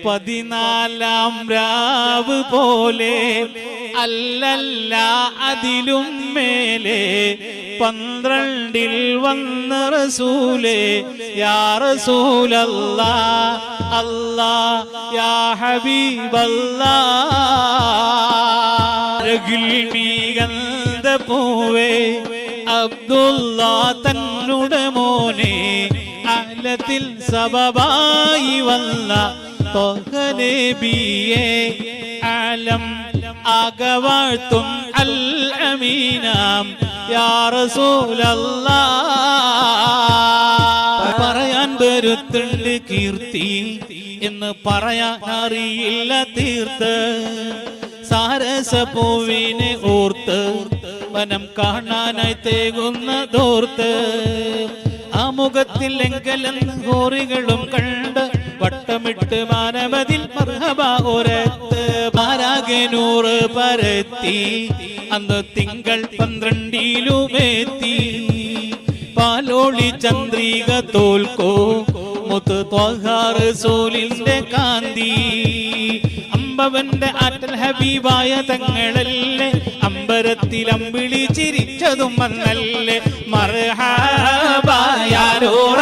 14-ാം രാവ് പോലെ അല്ലല്ല അതിലും മേലെ 12-ൽ വന്ന റസൂലേ യാ റസൂലല്ലാ അല്ലാ യാ ഹബീബല്ലാ ഗിൽമികന്ത പൂവേ അബ്ദുല്ലാ തന്നുടെ മോനെ അലത്തിൽ സബബായി വന്ന നബിയെ ആലം ആകവാഴ്ത്തും അൽ അമീനാം യാ റസൂലല്ലാ പറയാൻ വരുത്തുണ്ട് കീർത്തി എന്ന് പറയാൻ അറിയില്ല തീർത്ത് സാരസപൂവിനെ ഓർത്ത് വനം കാണാനായി തേകുന്നതോർത്ത് ആ മുഖത്തിൽ എങ്കലെന്ന് ഹോറികളും കണ്ട് വട്ടമിട്ട് മാനവതിൽ മർഹബ ഒരത്ത് പാരാകെ 100 പരത്തി അന്ന് തിങ്കൾ 12-ലുമെത്തി പാലോളി ചന്ദ്രിക തോൽക്കോ മുത്ത് ത്വഹ റസൂലിന്റെ കാന്തി അമ്പവന്റെ ആറ്റൽ ഹബീബായ തങ്ങളല്ലേ അമ്പരത്തിൽ അമ്പിളി ചിരിച്ചതും വന്നല്ലേ മർഹബ യാ നൂറ